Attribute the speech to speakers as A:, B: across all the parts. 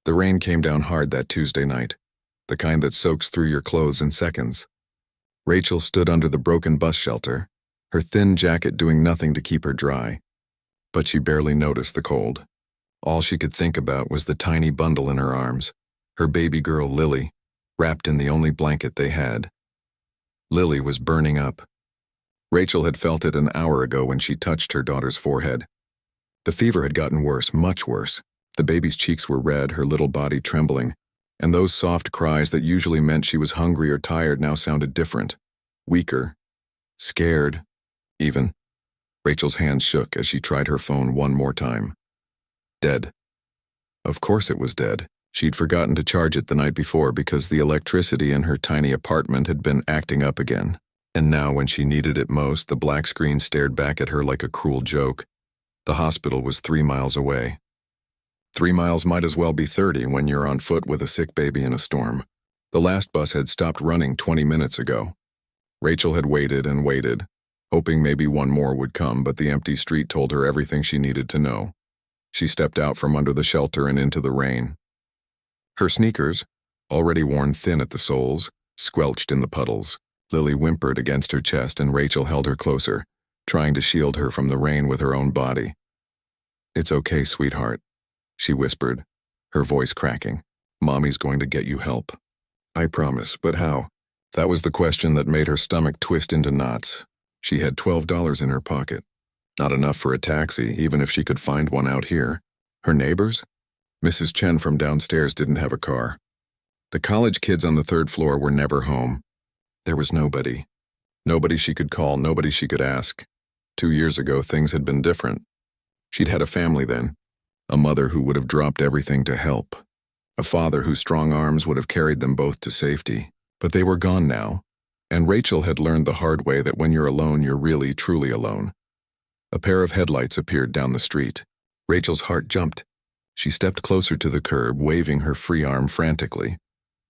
A: The rain came down hard that Tuesday night, the kind that soaks through your clothes in seconds. Rachel stood under the broken bus shelter, her thin jacket doing nothing to keep her dry. But she barely noticed the cold. All she could think about was the tiny bundle in her arms, her baby girl Lily, wrapped in the only blanket they had. Lily was burning up. Rachel had felt it an hour ago when she touched her daughter's forehead. The fever had gotten worse, much worse. The baby's cheeks were red, her little body trembling, and those soft cries that usually meant she was hungry or tired now sounded different, weaker, scared, even. Rachel's hands shook as she tried her phone one more time. Dead. Of course it was dead. She'd forgotten to charge it the night before because the electricity in her tiny apartment had been acting up again. And now when she needed it most, the black screen stared back at her like a cruel joke. The hospital was 3 miles away. 3 miles might as well be 30 when you're on foot with a sick baby in a storm. The last bus had stopped running 20 minutes ago. Rachel had waited and waited, hoping maybe one more would come, but the empty street told her everything she needed to know. She stepped out from under the shelter and into the rain. Her sneakers, already worn thin at the soles, squelched in the puddles. Lily whimpered against her chest and Rachel held her closer, trying to shield her from the rain with her own body. "It's okay, sweetheart," she whispered, her voice cracking. "Mommy's going to get you help." "I promise, but how?" That was the question that made her stomach twist into knots. She had $12 in her pocket. Not enough for a taxi, even if she could find one out here. Her neighbors? Mrs. Chen from downstairs didn't have a car. The college kids on the 3rd floor were never home. There was nobody. Nobody she could call, nobody she could ask. 2 years ago, things had been different. She'd had a family then. A mother who would have dropped everything to help. A father whose strong arms would have carried them both to safety. But they were gone now. And Rachel had learned the hard way that when you're alone, you're really, truly alone. A pair of headlights appeared down the street. Rachel's heart jumped. She stepped closer to the curb, waving her free arm frantically.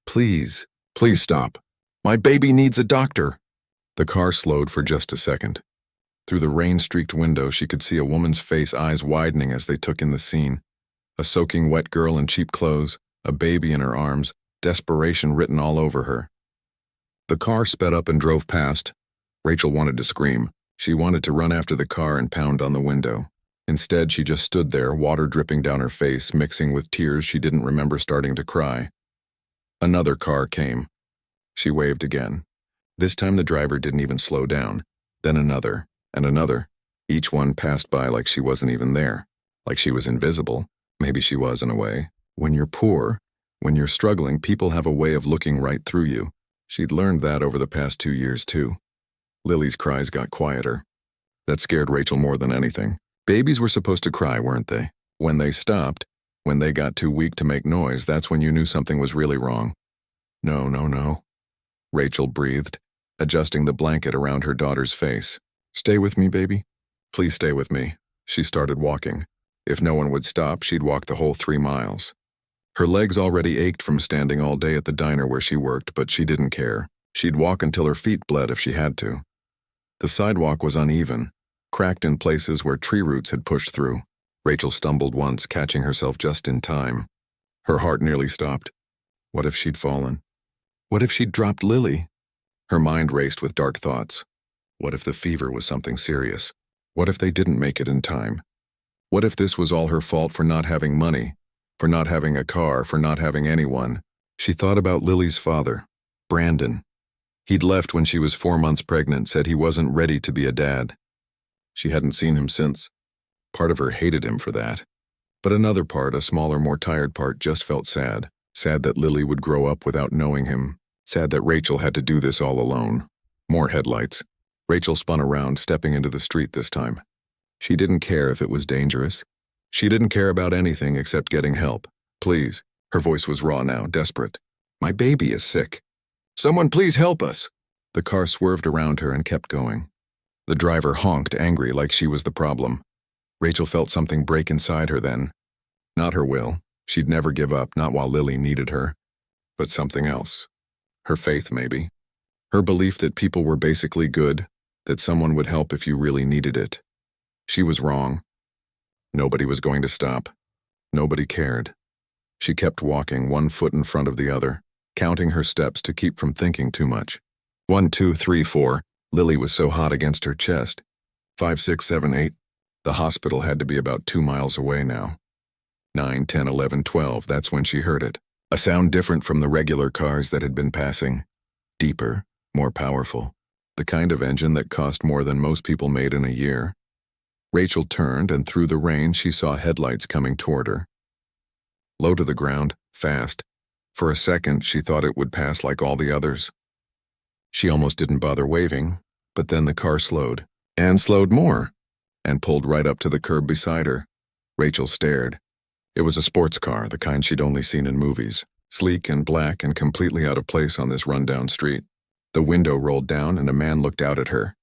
A: "Please, please stop. My baby needs a doctor." The car slowed for just a second. Through the rain-streaked window, she could see a woman's face, eyes widening as they took in the scene. A soaking wet girl in cheap clothes, a baby in her arms, desperation written all over her. The car sped up and drove past. Rachel wanted to scream. She wanted to run after the car and pound on the window. Instead, she just stood there, water dripping down her face, mixing with tears she didn't remember starting to cry. Another car came. She waved again. This time the driver didn't even slow down. Then another, and another. Each one passed by like she wasn't even there, like she was invisible. Maybe she was in a way. When you're poor, when you're struggling, people have a way of looking right through you. She'd learned that over the past 2 years, too. Lily's cries got quieter. That scared Rachel more than anything. Babies were supposed to cry, weren't they? When they stopped, when they got too weak to make noise, that's when you knew something was really wrong. "No, no, no," Rachel breathed, adjusting the blanket around her daughter's face. "Stay with me, baby. Please stay with me." She started walking. If no one would stop, she'd walk the whole 3 miles. Her legs already ached from standing all day at the diner where she worked, but she didn't care. She'd walk until her feet bled if she had to. The sidewalk was uneven, cracked in places where tree roots had pushed through. Rachel stumbled once, catching herself just in time. Her heart nearly stopped. What if she'd fallen? What if she'd dropped Lily? Her mind raced with dark thoughts. What if the fever was something serious? What if they didn't make it in time? What if this was all her fault for not having money, for not having a car, for not having anyone? She thought about Lily's father, Brandon. He'd left when she was 4 months pregnant, said he wasn't ready to be a dad. She hadn't seen him since. Part of her hated him for that. But another part, a smaller, more tired part, just felt sad. Sad that Lily would grow up without knowing him. Sad that Rachel had to do this all alone. More headlights. Rachel spun around, stepping into the street this time. She didn't care if it was dangerous. She didn't care about anything except getting help. "Please." Her voice was raw now, desperate. "My baby is sick. Someone please help us." The car swerved around her and kept going. The driver honked, angry, like she was the problem. Rachel felt something break inside her then. Not her will. She'd never give up, not while Lily needed her. But something else. Her faith, maybe. Her belief that people were basically good, that someone would help if you really needed it. She was wrong. Nobody was going to stop. Nobody cared. She kept walking, one foot in front of the other, counting her steps to keep from thinking too much. 1, 2, 3, 4. Lily was so hot against her chest. 5, 6, 7, 8. The hospital had to be about 2 miles away now. 9, 10, 11, 12. That's when she heard it. A sound different from the regular cars that had been passing. Deeper, more powerful. The kind of engine that cost more than most people made in a year. Rachel turned, and through the rain she saw headlights coming toward her. Low to the ground, fast. For a second she thought it would pass like all the others. She almost didn't bother waving, but then the car slowed. And slowed more, and pulled right up to the curb beside her. Rachel stared. It was a sports car, the kind she'd only seen in movies, sleek and black and completely out of place on this rundown street. The window rolled down and a man looked out at her.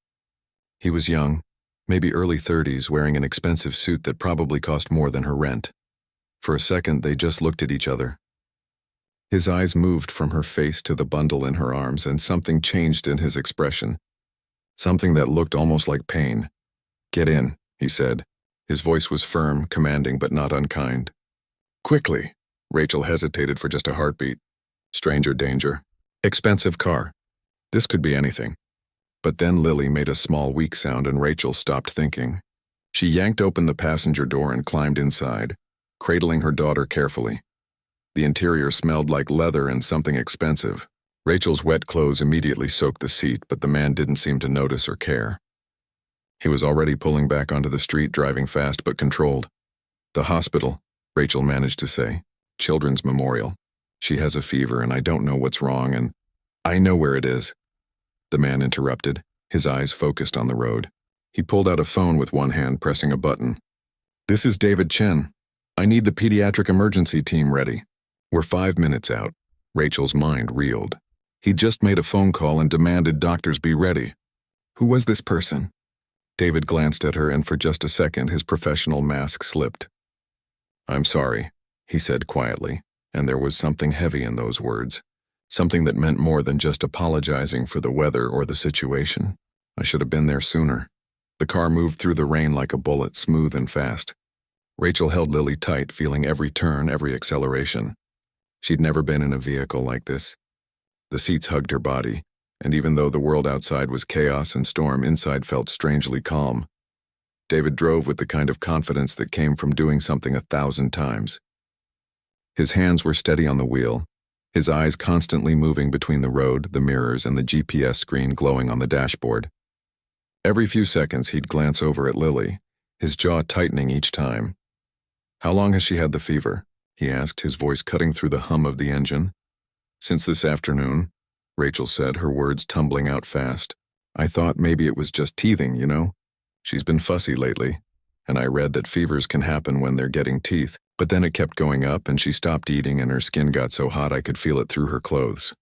A: He was young, maybe early 30s, wearing an expensive suit that probably cost more than her rent. For a second, they just looked at each other. His eyes moved from her face to the bundle in her arms, and something changed in his expression. Something that looked almost like pain. "Get in," he said. His voice was firm, commanding, but not unkind. Quickly. Rachel hesitated for just a heartbeat. Stranger danger. Expensive car. This could be anything. But then Lily made a small, weak sound and Rachel stopped thinking. She yanked open the passenger door and climbed inside, cradling her daughter carefully. The interior smelled like leather and something expensive. Rachel's wet clothes immediately soaked the seat, but the man didn't seem to notice or care. He was already pulling back onto the street, driving fast but controlled. "The hospital," Rachel managed to say. "Children's Memorial. She has a fever and I don't know what's wrong and—" "I know where it is." The man interrupted, his eyes focused on the road. He pulled out a phone with one hand, pressing a button. "This is David Chen. I need the pediatric emergency team ready. We're 5 minutes out." Rachel's mind reeled. He'd just made a phone call and demanded doctors be ready. Who was this person? David glanced at her, and for just a second his professional mask slipped. "I'm sorry," he said quietly, and there was something heavy in those words, something that meant more than just apologizing for the weather or the situation. "I should have been there sooner." The car moved through the rain like a bullet, smooth and fast. Rachel held Lily tight, feeling every turn, every acceleration. She'd never been in a vehicle like this. The seats hugged her body, and even though the world outside was chaos and storm, inside felt strangely calm. David drove with the kind of confidence that came from doing something 1,000 times. His hands were steady on the wheel, his eyes constantly moving between the road, the mirrors, and the GPS screen glowing on the dashboard. Every few seconds he'd glance over at Lily, his jaw tightening each time. "How long has she had the fever?" he asked, his voice cutting through the hum of the engine. "Since this afternoon," Rachel said, her words tumbling out fast. "I thought maybe it was just teething, you know? She's been fussy lately, and I read that fevers can happen when they're getting teeth, but then it kept going up and she stopped eating and her skin got so hot I could feel it through her clothes."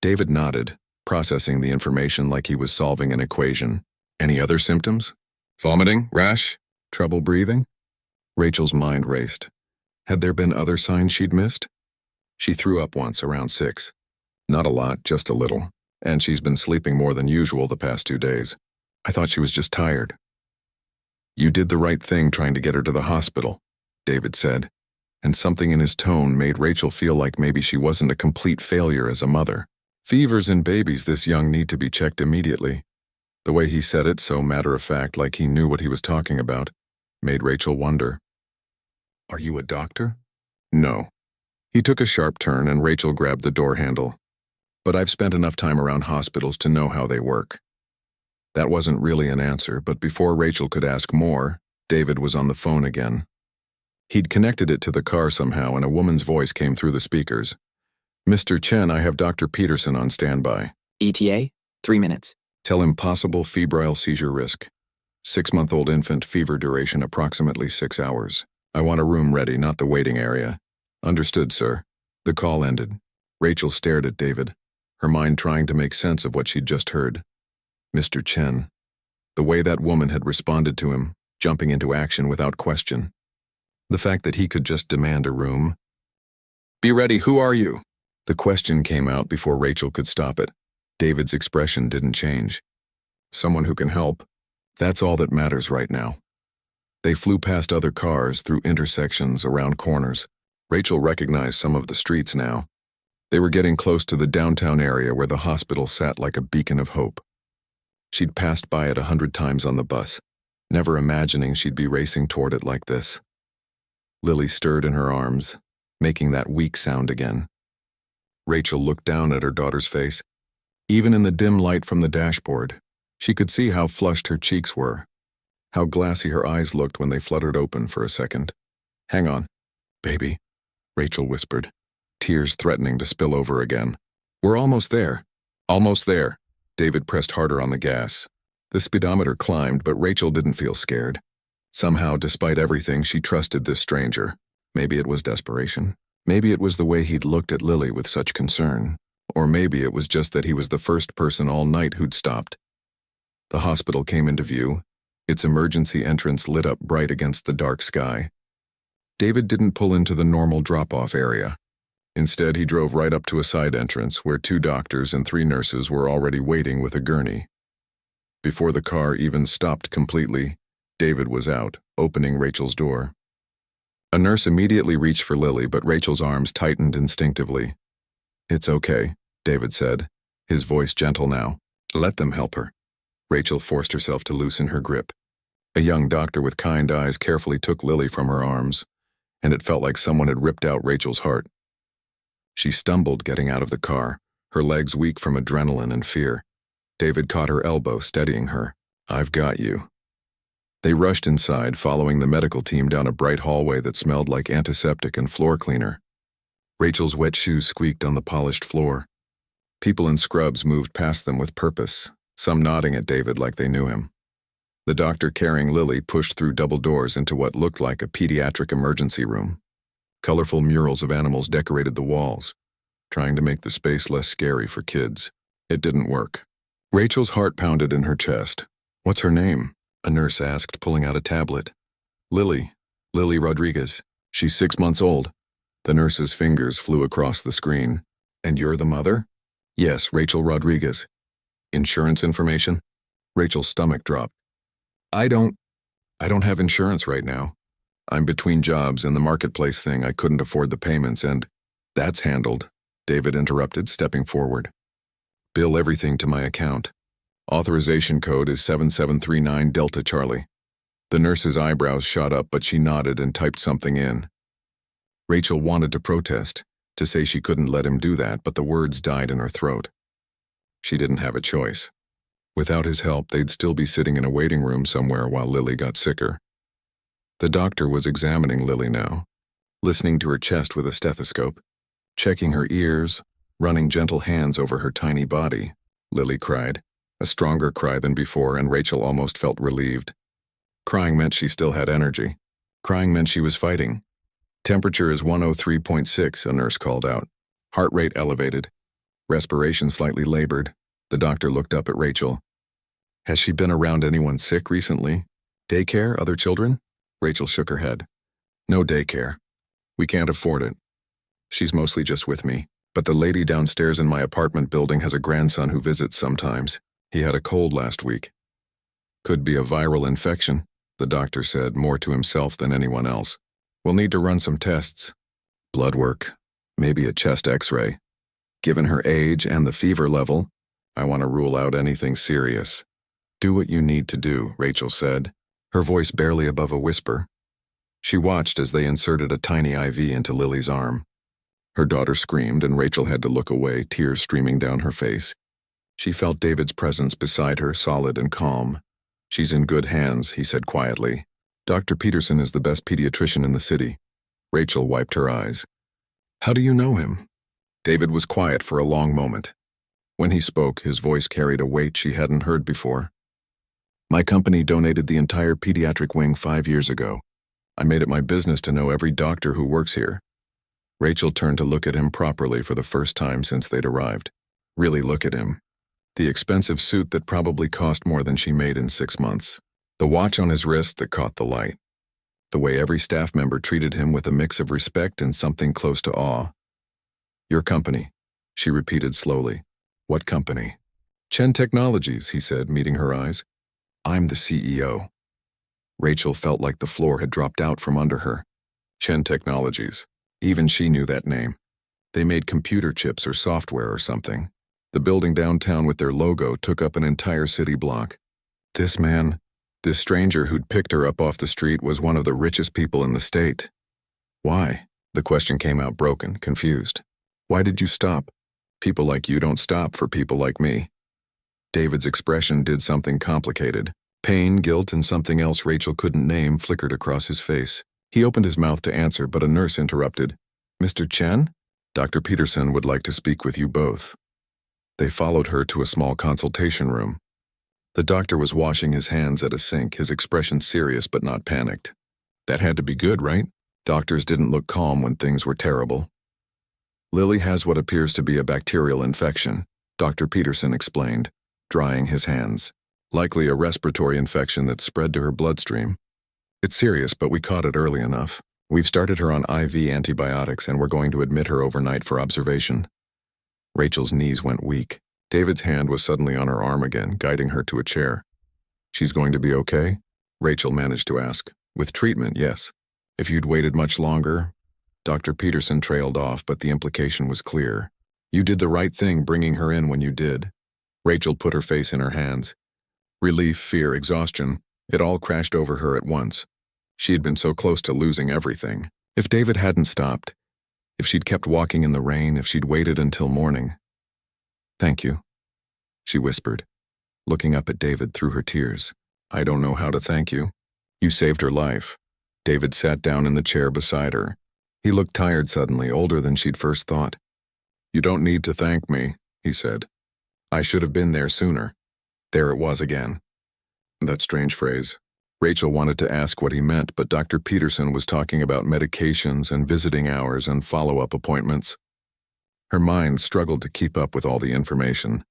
A: David nodded, processing the information like he was solving an equation. "Any other symptoms? Vomiting? Rash? Trouble breathing?" Rachel's mind raced. Had there been other signs she'd missed? She threw up once around 6. Not a lot, just a little, and she's been sleeping more than usual the past 2 days. "I thought she was just tired." "You did the right thing trying to get her to the hospital," David said, and something in his tone made Rachel feel like maybe she wasn't a complete failure as a mother. Fevers in babies this young need to be checked immediately. The way he said it, so matter-of-fact, like he knew what he was talking about, made Rachel wonder. "Are you a doctor?" "No." He took a sharp turn and Rachel grabbed the door handle. "But I've spent enough time around hospitals to know how they work." That wasn't really an answer, but before Rachel could ask more, David was on the phone again. He'd connected it to the car somehow, and a woman's voice came through the speakers. "Mr. Chen, I have Dr. Peterson on standby."
B: ETA, 3 minutes.
A: "Tell him possible febrile seizure risk. 6-month-old infant, fever duration approximately 6 hours. I want a room ready, not the waiting area." "Understood, sir." The call ended. Rachel stared at David, her mind trying to make sense of what she'd just heard. Mr. Chen. The way that woman had responded to him, jumping into action without question. The fact that he could just demand a room. "Be ready, who are you?" The question came out before Rachel could stop it. David's expression didn't change. "Someone who can help. That's all that matters right now." They flew past other cars, through intersections, around corners. Rachel recognized some of the streets now. They were getting close to the downtown area where the hospital sat like a beacon of hope. She'd passed by it 100 times on the bus, never imagining she'd be racing toward it like this. Lily stirred in her arms, making that weak sound again. Rachel looked down at her daughter's face. Even in the dim light from the dashboard, she could see how flushed her cheeks were, how glassy her eyes looked when they fluttered open for a second. "Hang on, baby," Rachel whispered, tears threatening to spill over again. "We're almost there." "Almost there." David pressed harder on the gas. The speedometer climbed, but Rachel didn't feel scared. Somehow, despite everything, she trusted this stranger. Maybe it was desperation. Maybe it was the way he'd looked at Lily with such concern. Or maybe it was just that he was the first person all night who'd stopped. The hospital came into view, its emergency entrance lit up bright against the dark sky. David didn't pull into the normal drop-off area. Instead, he drove right up to a side entrance where 2 doctors and 3 nurses were already waiting with a gurney. Before the car even stopped completely, David was out, opening Rachel's door. A nurse immediately reached for Lily, but Rachel's arms tightened instinctively. "It's okay," David said, his voice gentle now. "Let them help her." Rachel forced herself to loosen her grip. A young doctor with kind eyes carefully took Lily from her arms, and it felt like someone had ripped out Rachel's heart. She stumbled getting out of the car, her legs weak from adrenaline and fear. David caught her elbow, steadying her. "I've got you." They rushed inside, following the medical team down a bright hallway that smelled like antiseptic and floor cleaner. Rachel's wet shoes squeaked on the polished floor. People in scrubs moved past them with purpose, some nodding at David like they knew him. The doctor carrying Lily pushed through double doors into what looked like a pediatric emergency room. Colorful murals of animals decorated the walls, trying to make the space less scary for kids. It didn't work. Rachel's heart pounded in her chest. "What's her name?" a nurse asked, pulling out a tablet. Lily Rodriguez. She's 6 months old." The nurse's fingers flew across the screen. "And you're the mother?" "Yes, Rachel Rodriguez." "Insurance information?" Rachel's stomach dropped. I don't have insurance right now. I'm between jobs and the marketplace thing. I couldn't afford the payments and..." "That's handled," David interrupted, stepping forward. "Bill everything to my account. Authorization code is 7739 Delta Charlie." The nurse's eyebrows shot up, but she nodded and typed something in. Rachel wanted to protest, to say she couldn't let him do that, but the words died in her throat. She didn't have a choice. Without his help, they'd still be sitting in a waiting room somewhere while Lily got sicker. The doctor was examining Lily now, listening to her chest with a stethoscope, checking her ears, running gentle hands over her tiny body. Lily cried, a stronger cry than before, and Rachel almost felt relieved. Crying meant she still had energy. Crying meant she was fighting. "Temperature is 103.6, a nurse called out. Heart rate elevated. Respiration slightly labored. The doctor looked up at Rachel. "Has she been around anyone sick recently? Daycare, other children?" Rachel shook her head. "No daycare. We can't afford it. She's mostly just with me. But the lady downstairs in my apartment building has a grandson who visits sometimes. He had a cold last week." "Could be a viral infection," the doctor said, more to himself than anyone else. "We'll need to run some tests. Blood work, maybe a chest x-ray. Given her age and the fever level, I want to rule out anything serious." "Do what you need to do," Rachel said, her voice barely above a whisper. She watched as they inserted a tiny IV into Lily's arm. Her daughter screamed, and Rachel had to look away, tears streaming down her face. She felt David's presence beside her, solid and calm. "She's in good hands," he said quietly. "Dr. Peterson is the best pediatrician in the city." Rachel wiped her eyes. "How do you know him?" David was quiet for a long moment. When he spoke, his voice carried a weight she hadn't heard before. "My company donated the entire pediatric wing 5 years ago. I made it my business to know every doctor who works here." Rachel turned to look at him properly for the first time since they'd arrived. Really look at him. The expensive suit that probably cost more than she made in 6 months. The watch on his wrist that caught the light. The way every staff member treated him with a mix of respect and something close to awe. "Your company," she repeated slowly. "What company?" "Chen Technologies," he said, meeting her eyes. "I'm the CEO." Rachel felt like the floor had dropped out from under her. "Chen Technologies. Even she knew that name. They made computer chips or software or something. The building downtown with their logo took up an entire city block. This man, this stranger who'd picked her up off the street, was one of the richest people in the state. Why? The question came out broken, confused. Why did you stop? People like you don't stop for people like me. David's expression did something complicated. Pain, guilt, and something else Rachel couldn't name flickered across his face. He opened his mouth to answer, but a nurse interrupted. Mr. Chen? Dr. Peterson would like to speak with you both. They followed her to a small consultation room. The doctor was washing his hands at a sink, his expression serious but not panicked. That had to be good, right? Doctors didn't look calm when things were terrible. Lily has what appears to be a bacterial infection, Dr. Peterson explained, drying his hands. Likely a respiratory infection that spread to her bloodstream. It's serious, but we caught it early enough. We've started her on IV antibiotics and we're going to admit her overnight for observation. Rachel's knees went weak. David's hand was suddenly on her arm again, guiding her to a chair. She's going to be okay? Rachel managed to ask. With treatment, yes. If you'd waited much longer... Dr. Peterson trailed off, but the implication was clear. You did the right thing bringing her in when you did. Rachel put her face in her hands. Relief, fear, exhaustion, it all crashed over her at once. She had been so close to losing everything. If David hadn't stopped, if she'd kept walking in the rain, if she'd waited until morning. Thank you, she whispered, looking up at David through her tears. I don't know how to thank you. You saved her life. David sat down in the chair beside her. He looked tired suddenly, older than she'd first thought. You don't need to thank me, he said. I should have been there sooner. There it was again. That strange phrase. Rachel wanted to ask what he meant, but Dr. Peterson was talking about medications and visiting hours and follow-up appointments. Her mind struggled to keep up with all the information.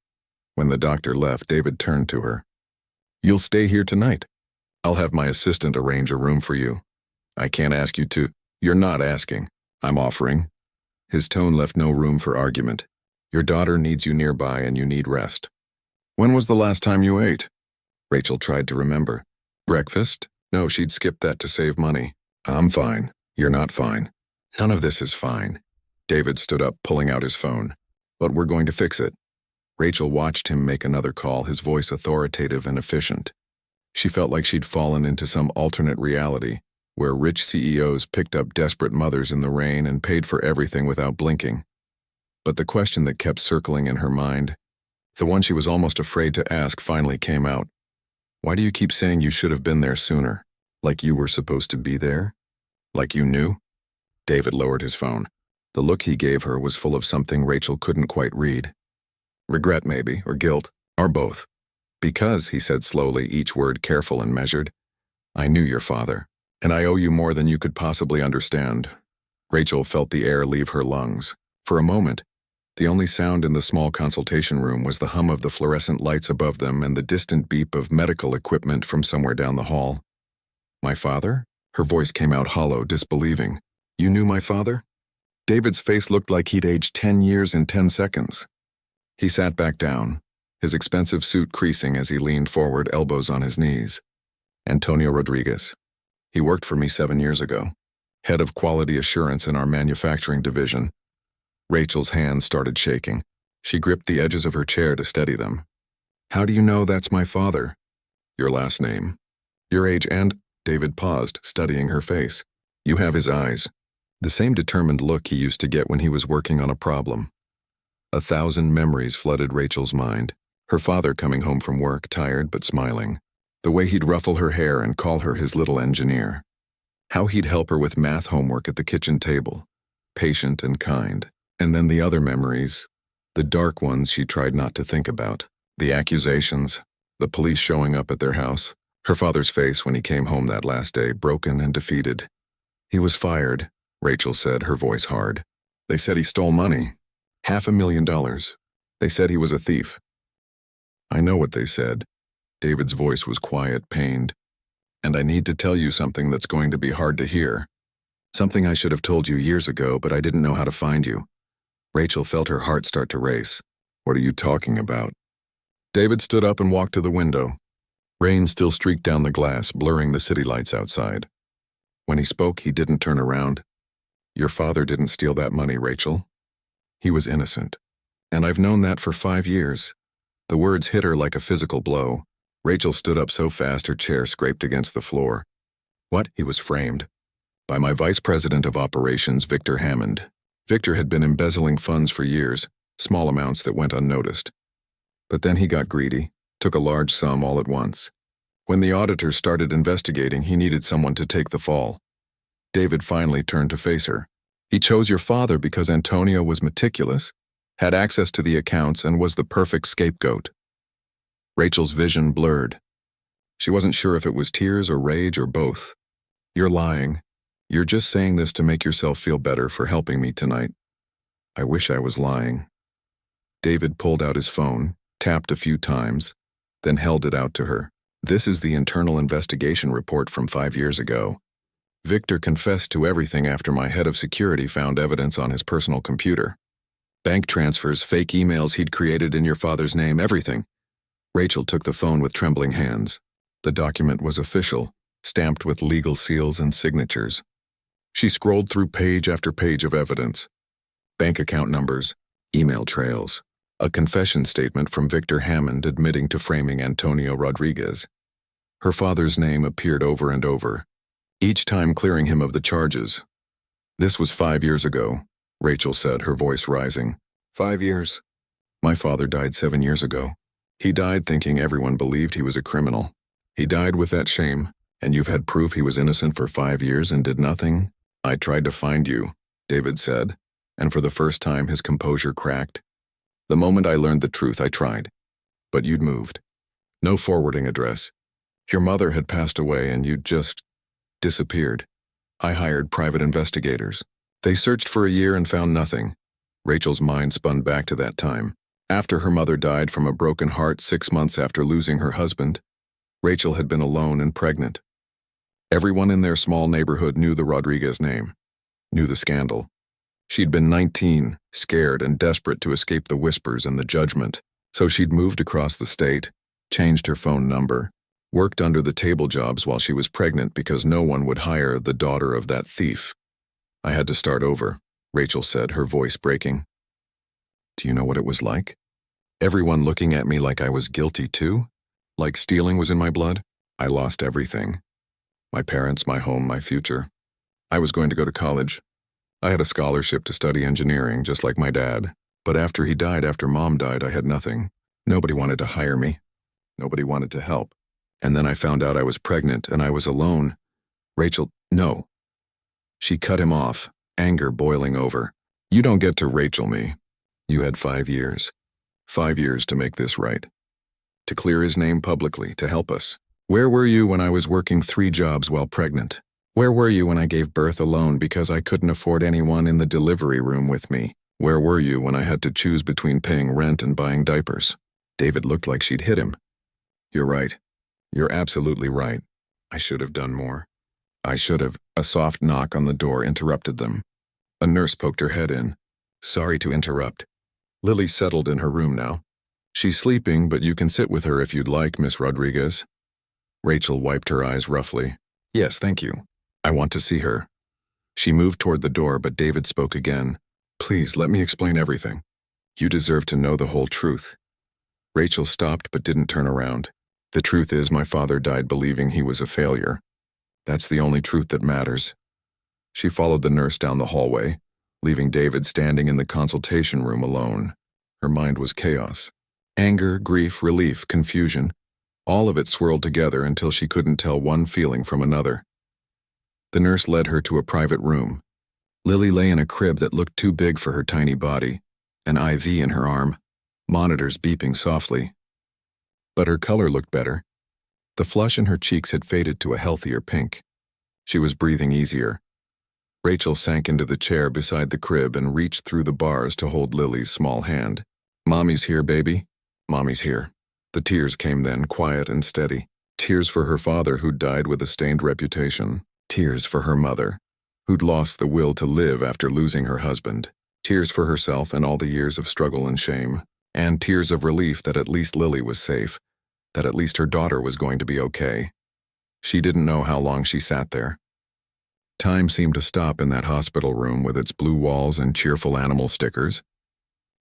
A: When the doctor left, David turned to her. You'll stay here tonight. I'll have my assistant arrange a room for you. I can't ask you to. You're not asking. I'm offering. His tone left no room for argument. Your daughter needs you nearby and you need rest. When was the last time you ate? Rachel tried to remember. Breakfast? No, she'd skipped that to save money. I'm fine. You're not fine. None of this is fine. David stood up, pulling out his phone. But we're going to fix it. Rachel watched him make another call, his voice authoritative and efficient. She felt like she'd fallen into some alternate reality, where rich CEOs picked up desperate mothers in the rain and paid for everything without blinking. But the question that kept circling in her mind, the one she was almost afraid to ask, finally came out. Why do you keep saying you should have been there sooner? Like you were supposed to be there? Like you knew? David lowered his phone. The look he gave her was full of something Rachel couldn't quite read. Regret maybe, or guilt, or both. Because, he said slowly, each word careful and measured, I knew your father, and I owe you more than you could possibly understand. Rachel felt the air leave her lungs. For a moment, the only sound in the small consultation room was the hum of the fluorescent lights above them and the distant beep of medical equipment from somewhere down the hall. My father? Her voice came out hollow, disbelieving. You knew my father? David's face looked like he'd aged 10 years in 10 seconds. He sat back down, his expensive suit creasing as he leaned forward, elbows on his knees. Antonio Rodriguez. He worked for me 7 years ago, head of quality assurance in our manufacturing division. Rachel's hands started shaking. She gripped the edges of her chair to steady them. How do you know that's my father? Your last name. Your age and... David paused, studying her face. You have his eyes. The same determined look he used to get when he was working on a problem. 1,000 memories flooded Rachel's mind. Her father coming home from work, tired but smiling. The way he'd ruffle her hair and call her his little engineer. How he'd help her with math homework at the kitchen table. Patient and kind. And then the other memories, the dark ones she tried not to think about. The accusations, the police showing up at their house. Her father's face when he came home that last day, broken and defeated. He was fired, Rachel said, her voice hard. They said he stole money. $500,000. They said he was a thief. I know what they said. David's voice was quiet, pained. And I need to tell you something that's going to be hard to hear. Something I should have told you years ago, but I didn't know how to find you. Rachel felt her heart start to race. What are you talking about? David stood up and walked to the window. Rain still streaked down the glass, blurring the city lights outside. When he spoke, he didn't turn around. Your father didn't steal that money, Rachel. He was innocent. And I've known that for 5 years. The words hit her like a physical blow. Rachel stood up so fast her chair scraped against the floor. What? He was framed. By my vice president of operations, Victor Hammond. Victor had been embezzling funds for years, small amounts that went unnoticed. But then he got greedy, took a large sum all at once. When the auditors started investigating, he needed someone to take the fall. David finally turned to face her. He chose your father because Antonio was meticulous, had access to the accounts, and was the perfect scapegoat. Rachel's vision blurred. She wasn't sure if it was tears or rage or both. You're lying. You're just saying this to make yourself feel better for helping me tonight. I wish I was lying. David pulled out his phone, tapped a few times, then held it out to her. This is the internal investigation report from 5 years ago. Victor confessed to everything after my head of security found evidence on his personal computer. Bank transfers, fake emails he'd created in your father's name, everything. Rachel took the phone with trembling hands. The document was official, stamped with legal seals and signatures. She scrolled through page after page of evidence. Bank account numbers, email trails, a confession statement from Victor Hammond admitting to framing Antonio Rodriguez. Her father's name appeared over and over, each time clearing him of the charges. This was 5 years ago, Rachel said, her voice rising. 5 years. My father died 7 years ago. He died thinking everyone believed he was a criminal. He died with that shame, and you've had proof he was innocent for 5 years and did nothing? I tried to find you, David said, and for the first time his composure cracked. The moment I learned the truth, I tried. But you'd moved. No forwarding address. Your mother had passed away and you'd just disappeared. I hired private investigators. They searched for a year and found nothing. Rachel's mind spun back to that time. After her mother died from a broken heart 6 months after losing her husband, Rachel had been alone and pregnant. Everyone in their small neighborhood knew the Rodriguez name, knew the scandal. She'd been 19, scared and desperate to escape the whispers and the judgment, so she'd moved across the state, changed her phone number, worked under the table jobs while she was pregnant because no one would hire the daughter of that thief. I had to start over, Rachel said, her voice breaking. Do you know what it was like? Everyone looking at me like I was guilty too? Like stealing was in my blood? I lost everything. My parents, my home, my future. I was going to go to college. I had a scholarship to study engineering, just like my dad. But after he died, after Mom died, I had nothing. Nobody wanted to hire me. Nobody wanted to help. And then I found out I was pregnant and I was alone. Rachel, no. She cut him off, anger boiling over. You don't get to Rachel me. You had 5 years. 5 years to make this right. To clear his name publicly, to help us. Where were you when I was working 3 jobs while pregnant? Where were you when I gave birth alone because I couldn't afford anyone in the delivery room with me? Where were you when I had to choose between paying rent and buying diapers? David looked like she'd hit him. You're right. You're absolutely right. I should have done more. I should have. A soft knock on the door interrupted them. A nurse poked her head in. Sorry to interrupt. Lily settled in her room now. She's sleeping, but you can sit with her if you'd like, Miss Rodriguez. Rachel wiped her eyes roughly. Yes, thank you. I want to see her. She moved toward the door, but David spoke again. Please, let me explain everything. You deserve to know the whole truth. Rachel stopped but didn't turn around. The truth is, my father died believing he was a failure. That's the only truth that matters. She followed the nurse down the hallway, leaving David standing in the consultation room alone. Her mind was chaos. Anger, grief, relief, confusion. All of it swirled together until she couldn't tell one feeling from another. The nurse led her to a private room. Lily lay in a crib that looked too big for her tiny body, an IV in her arm, monitors beeping softly. But her color looked better. The flush in her cheeks had faded to a healthier pink. She was breathing easier. Rachel sank into the chair beside the crib and reached through the bars to hold Lily's small hand. Mommy's here, baby. Mommy's here. The tears came then, quiet and steady. Tears for her father who'd died with a stained reputation. Tears for her mother, who'd lost the will to live after losing her husband. Tears for herself and all the years of struggle and shame. And tears of relief that at least Lily was safe, that at least her daughter was going to be okay. She didn't know how long she sat there. Time seemed to stop in that hospital room with its blue walls and cheerful animal stickers.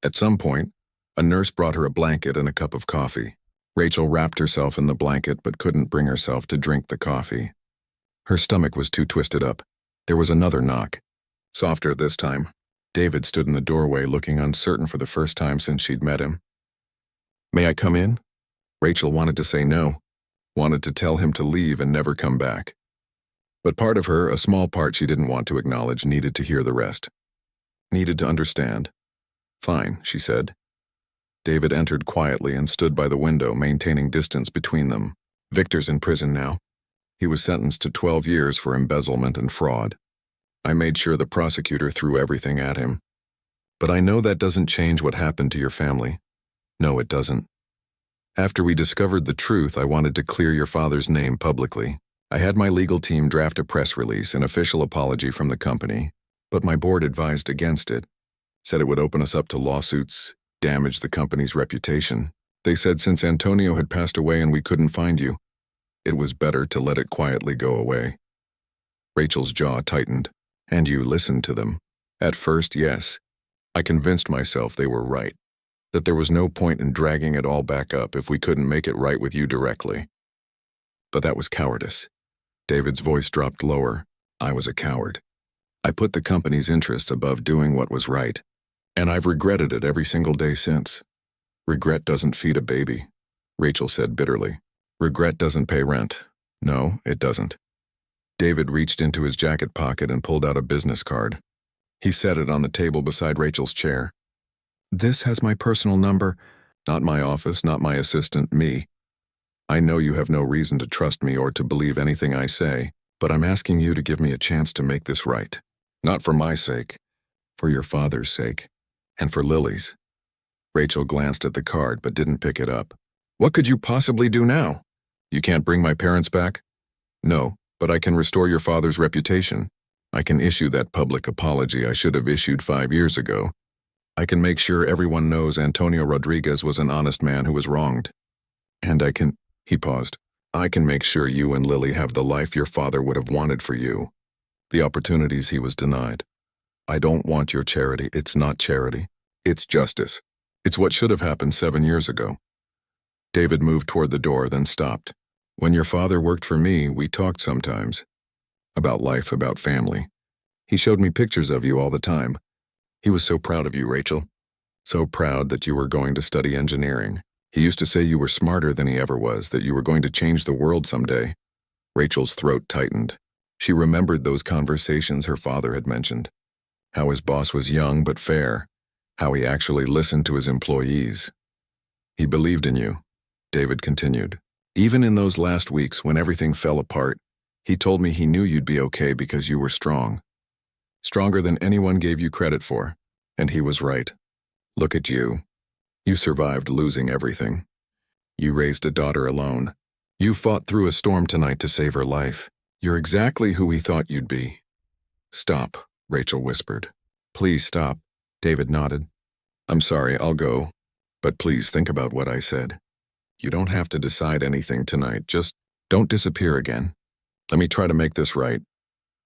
A: At some point, a nurse brought her a blanket and a cup of coffee. Rachel wrapped herself in the blanket but couldn't bring herself to drink the coffee. Her stomach was too twisted up. There was another knock. Softer this time. David stood in the doorway looking uncertain for the first time since she'd met him. "May I come in?" Rachel wanted to say no, wanted to tell him to leave and never come back. But part of her, a small part she didn't want to acknowledge, needed to hear the rest. Needed to understand. "Fine," she said. David entered quietly and stood by the window, maintaining distance between them. Victor's in prison now. He was sentenced to 12 years for embezzlement and fraud. I made sure the prosecutor threw everything at him. But I know that doesn't change what happened to your family. No, it doesn't. After we discovered the truth, I wanted to clear your father's name publicly. I had my legal team draft a press release, an official apology from the company, but my board advised against it. Said it would open us up to lawsuits, damage the company's reputation. They said since Antonio had passed away and we couldn't find you, it was better to let it quietly go away. Rachel's jaw tightened. And you listened to them. At first, yes. I convinced myself they were right. That there was no point in dragging it all back up if we couldn't make it right with you directly. But that was cowardice. David's voice dropped lower. I was a coward. I put the company's interests above doing what was right. And I've regretted it every single day since. Regret doesn't feed a baby, Rachel said bitterly. Regret doesn't pay rent. No, it doesn't. David reached into his jacket pocket and pulled out a business card. He set it on the table beside Rachel's chair. "This has my personal number. Not my office, not my assistant, me. I know you have no reason to trust me or to believe anything I say, but I'm asking you to give me a chance to make this right. Not for my sake, for your father's sake, and for Lily's." Rachel glanced at the card but didn't pick it up. "What could you possibly do now? You can't bring my parents back?" "No. But I can restore your father's reputation. I can issue that public apology I should have issued 5 years ago. I can make sure everyone knows Antonio Rodriguez was an honest man who was wronged. And I can," he paused, "I can make sure you and Lily have the life your father would have wanted for you. The opportunities he was denied. I don't want your charity. It's not charity. It's justice. It's what should have happened 7 years ago." David moved toward the door, then stopped. "When your father worked for me, we talked sometimes. About life, about family. He showed me pictures of you all the time. He was so proud of you, Rachel. So proud that you were going to study engineering. He used to say you were smarter than he ever was, that you were going to change the world someday." Rachel's throat tightened. She remembered those conversations her father had mentioned. How his boss was young but fair. How he actually listened to his employees. "He believed in you," David continued. "Even in those last weeks when everything fell apart, he told me he knew you'd be okay because you were strong. Stronger than anyone gave you credit for. And he was right. Look at you. You survived losing everything. You raised a daughter alone. You fought through a storm tonight to save her life. You're exactly who he thought you'd be." "Stop," Rachel whispered. "Please stop." David nodded. "I'm sorry, I'll go. But please think about what I said. You don't have to decide anything tonight. Just don't disappear again. Let me try to make this right."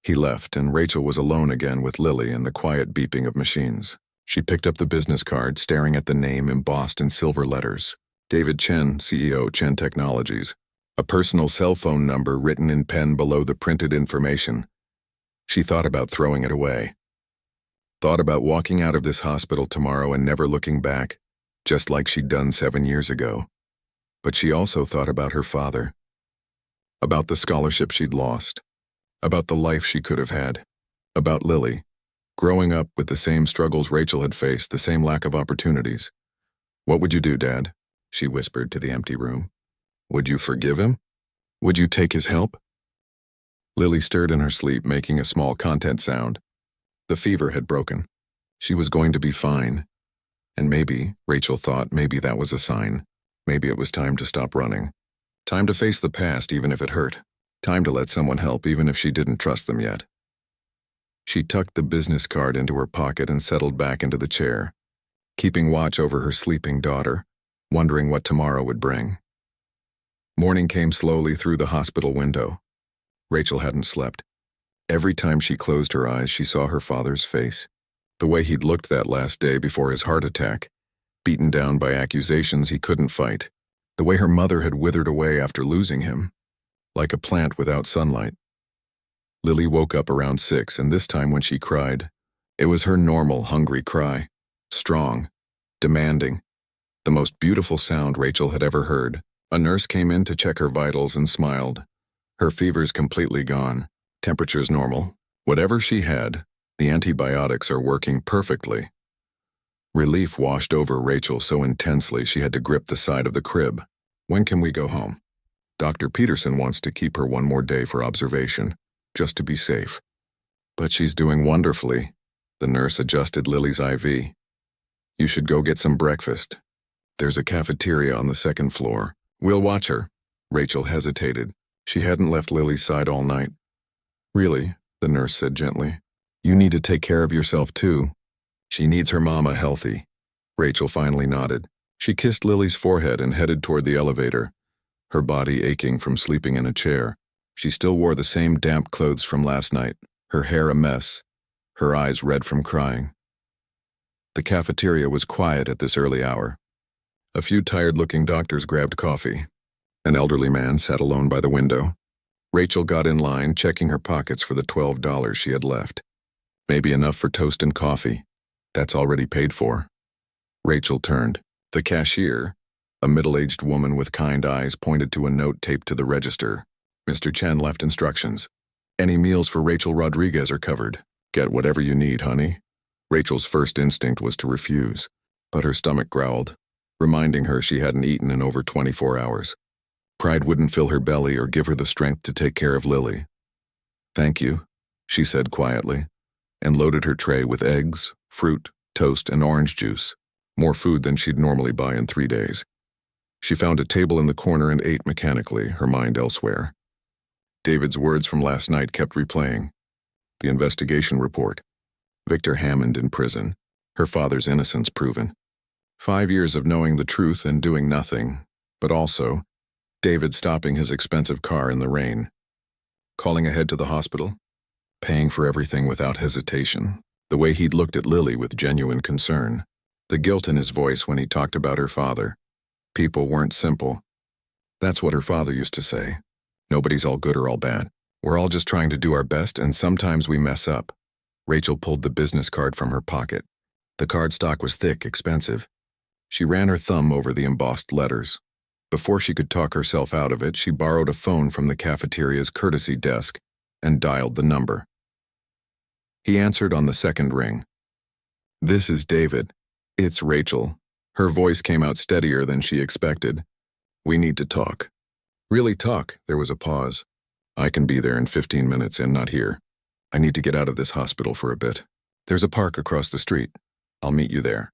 A: He left, and Rachel was alone again with Lily and the quiet beeping of machines. She picked up the business card, staring at the name embossed in silver letters. David Chen, CEO, Chen Technologies. A personal cell phone number written in pen below the printed information. She thought about throwing it away. Thought about walking out of this hospital tomorrow and never looking back, just like she'd done 7 years ago. But she also thought about her father, about the scholarship she'd lost, about the life she could have had, about Lily, growing up with the same struggles Rachel had faced, the same lack of opportunities. "What would you do, Dad?" she whispered to the empty room. "Would you forgive him? Would you take his help?" Lily stirred in her sleep, making a small content sound. The fever had broken. She was going to be fine. And maybe, Rachel thought, maybe that was a sign. Maybe it was time to stop running. Time to face the past even if it hurt. Time to let someone help even if she didn't trust them yet. She tucked the business card into her pocket and settled back into the chair, keeping watch over her sleeping daughter, wondering what tomorrow would bring. Morning came slowly through the hospital window. Rachel hadn't slept. Every time she closed her eyes, she saw her father's face. The way he'd looked that last day before his heart attack, beaten down by accusations he couldn't fight. The way her mother had withered away after losing him, like a plant without sunlight. Lily woke up around 6, and this time when she cried, it was her normal, hungry cry. Strong, demanding. The most beautiful sound Rachel had ever heard. A nurse came in to check her vitals and smiled. Her fever's completely gone. Temperature's normal. Whatever she had, the antibiotics are working perfectly. Relief washed over Rachel so intensely she had to grip the side of the crib. When can we go home? Dr. Peterson wants to keep her one more day for observation, just to be safe. But she's doing wonderfully. The nurse adjusted Lily's IV. You should go get some breakfast. There's a cafeteria on the 2nd floor. We'll watch her. Rachel hesitated. She hadn't left Lily's side all night. Really, the nurse said gently. You need to take care of yourself too. She needs her mama healthy. Rachel finally nodded. She kissed Lily's forehead and headed toward the elevator, her body aching from sleeping in a chair. She still wore the same damp clothes from last night, her hair a mess, her eyes red from crying. The cafeteria was quiet at this early hour. A few tired-looking doctors grabbed coffee. An elderly man sat alone by the window. Rachel got in line, checking her pockets for the $12 she had left. Maybe enough for toast and coffee. That's already paid for. Rachel turned. The cashier, a middle-aged woman with kind eyes, pointed to a note taped to the register. Mr. Chen left instructions. Any meals for Rachel Rodriguez are covered. Get whatever you need, honey. Rachel's first instinct was to refuse, but her stomach growled, reminding her she hadn't eaten in over 24 hours. Pride wouldn't fill her belly or give her the strength to take care of Lily. Thank you, she said quietly, and loaded her tray with eggs, fruit, toast, and orange juice, more food than she'd normally buy in 3 days. She found a table in the corner and ate mechanically, her mind elsewhere. David's words from last night kept replaying. The investigation report. Victor Hammond in prison. Her father's innocence proven. 5 years of knowing the truth and doing nothing, but also David stopping his expensive car in the rain. Calling ahead to the hospital. Paying for everything without hesitation. The way he'd looked at Lily with genuine concern. The guilt in his voice when he talked about her father. People weren't simple. That's what her father used to say. Nobody's all good or all bad. We're all just trying to do our best, and sometimes we mess up. Rachel pulled the business card from her pocket. The cardstock was thick, expensive. She ran her thumb over the embossed letters. Before she could talk herself out of it, she borrowed a phone from the cafeteria's courtesy desk and dialed the number. He answered on the second ring. This is David. It's Rachel. Her voice came out steadier than she expected. We need to talk. Really talk? There was a pause. I can be there in 15 minutes and not here. I need to get out of this hospital for a bit. There's a park across the street. I'll meet you there.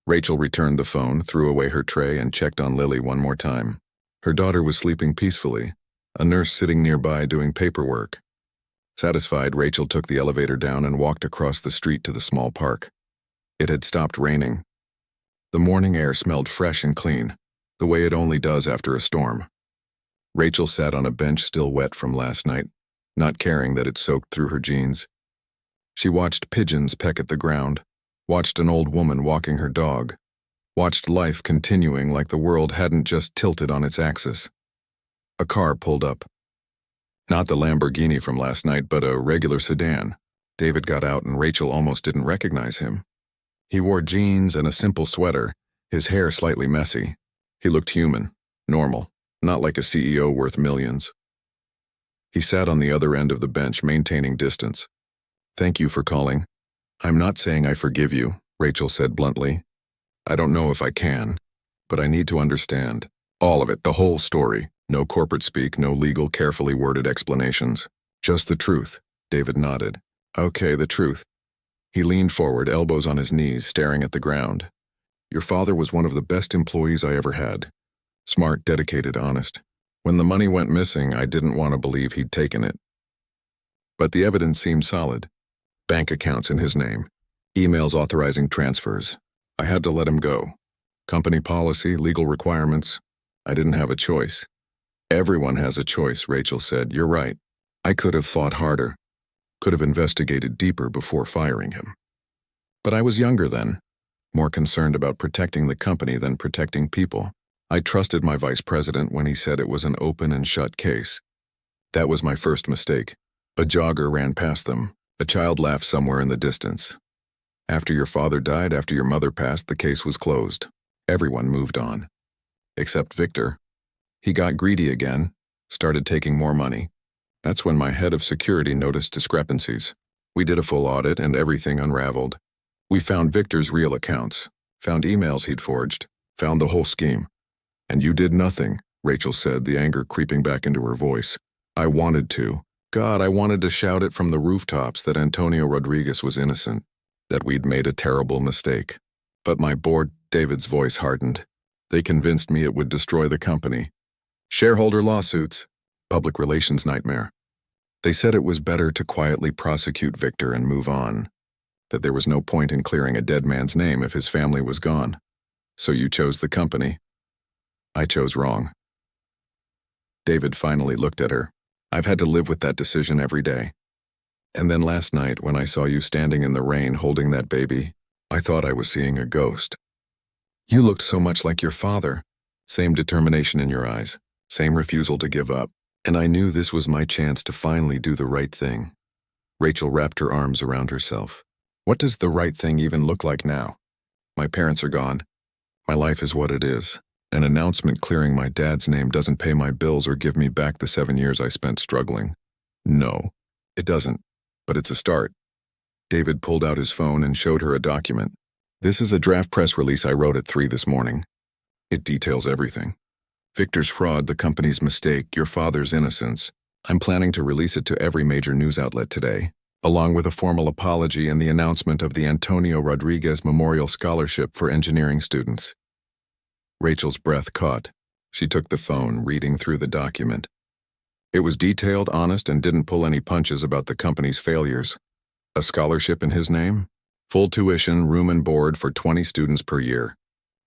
A: Rachel returned the phone, threw away her tray, and checked on Lily one more time. Her daughter was sleeping peacefully, a nurse sitting nearby doing paperwork. Satisfied, Rachel took the elevator down and walked across the street to the small park. It had stopped raining. The morning air smelled fresh and clean, the way it only does after a storm. Rachel sat on a bench still wet from last night, not caring that it soaked through her jeans. She watched pigeons peck at the ground, watched an old woman walking her dog, watched life continuing like the world hadn't just tilted on its axis. A car pulled up. Not the Lamborghini from last night, but a regular sedan. David got out and Rachel almost didn't recognize him. He wore jeans and a simple sweater, his hair slightly messy. He looked human, normal, not like a CEO worth millions. He sat on the other end of the bench, maintaining distance. Thank you for calling. I'm not saying I forgive you, Rachel said bluntly. I don't know if I can, but I need to understand. All of it, the whole story. No corporate speak, no legal, carefully worded explanations. Just the truth. David nodded. Okay, the truth. He leaned forward, elbows on his knees, staring at the ground. Your father was one of the best employees I ever had. Smart, dedicated, honest. When the money went missing, I didn't want to believe he'd taken it. But the evidence seemed solid. Bank accounts in his name. Emails authorizing transfers. I had to let him go. Company policy, legal requirements. I didn't have a choice. Everyone has a choice, Rachel said. You're right. I could have fought harder. could have investigated deeper before firing him. But I was younger then, more concerned about protecting the company than protecting people. I trusted my vice president when he said it was an open and shut case. That was my first mistake. A jogger ran past them. A child laughed somewhere in the distance. After your father died, after your mother passed, the case was closed. Everyone moved on. Except Victor. He got greedy again, started taking more money. That's when my head of security noticed discrepancies. We did a full audit and everything unraveled. We found Victor's real accounts, found emails he'd forged, found the whole scheme. And you did nothing, Rachel said, the anger creeping back into her voice. I wanted to. God, I wanted to shout it from the rooftops that Antonio Rodriguez was innocent, that we'd made a terrible mistake. But my board, David's voice hardened. They convinced me it would destroy the company. Shareholder lawsuits, public relations nightmare. They said it was better to quietly prosecute Victor and move on, that there was no point in clearing a dead man's name if his family was gone. So you chose the company. I chose wrong. David finally looked at her. I've had to live with that decision every day. And then last night, when I saw you standing in the rain holding that baby, I thought I was seeing a ghost. You looked so much like your father. Same determination in your eyes, same refusal to give up. And I knew this was my chance to finally do the right thing. Rachel wrapped her arms around herself. What does the right thing even look like now? My parents are gone. My life is what it is. An announcement clearing my dad's name doesn't pay my bills or give me back the 7 years I spent struggling. No, it doesn't. But it's a start. David pulled out his phone and showed her a document. This is a draft press release I wrote at 3 this morning. It details everything. Victor's fraud, the company's mistake, your father's innocence. I'm planning to release it to every major news outlet today, along with a formal apology and the announcement of the Antonio Rodriguez Memorial Scholarship for engineering students. Rachel's breath caught. She took the phone, reading through the document. It was detailed, honest, and didn't pull any punches about the company's failures. A scholarship in his name? Full tuition, room and board for 20 students per year.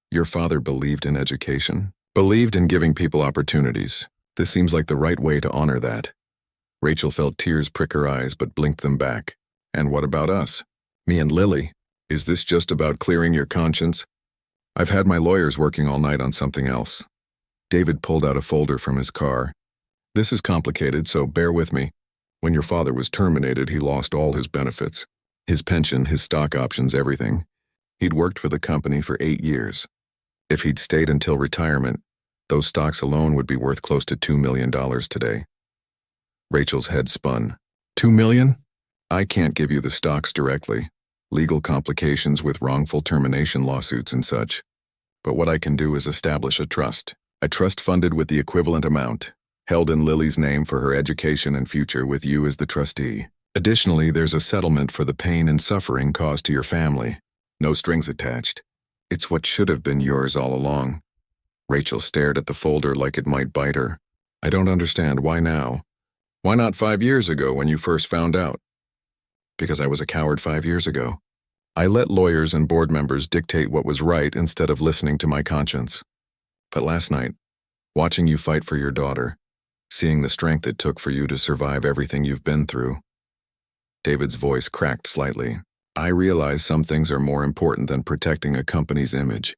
A: Your father believed in education, believed in giving people opportunities. This seems like the right way to honor that. Rachel felt tears prick her eyes but blinked them back. And what about us? Me and Lily? Is this just about clearing your conscience? I've had my lawyers working all night on something else. David pulled out a folder from his car. This is complicated, so bear with me. When your father was terminated, he lost all his benefits. His pension, his stock options, everything. He'd worked for the company for 8 years. If he'd stayed until retirement, those stocks alone would be worth close to $2 million today. Rachel's head spun. $2 million? I can't give you the stocks directly. Legal complications with wrongful termination lawsuits and such. But what I can do is establish a trust funded with the equivalent amount, held in Lily's name for her education and future with you as the trustee. Additionally, there's a settlement for the pain and suffering caused to your family. No strings attached. It's what should have been yours all along. Rachel stared at the folder like it might bite her. I don't understand. Why now? Why not 5 years ago when you first found out? Because I was a coward 5 years ago. I let lawyers and board members dictate what was right instead of listening to my conscience. But last night, watching you fight for your daughter, seeing the strength it took for you to survive everything you've been through. David's voice cracked slightly. I realize some things are more important than protecting a company's image.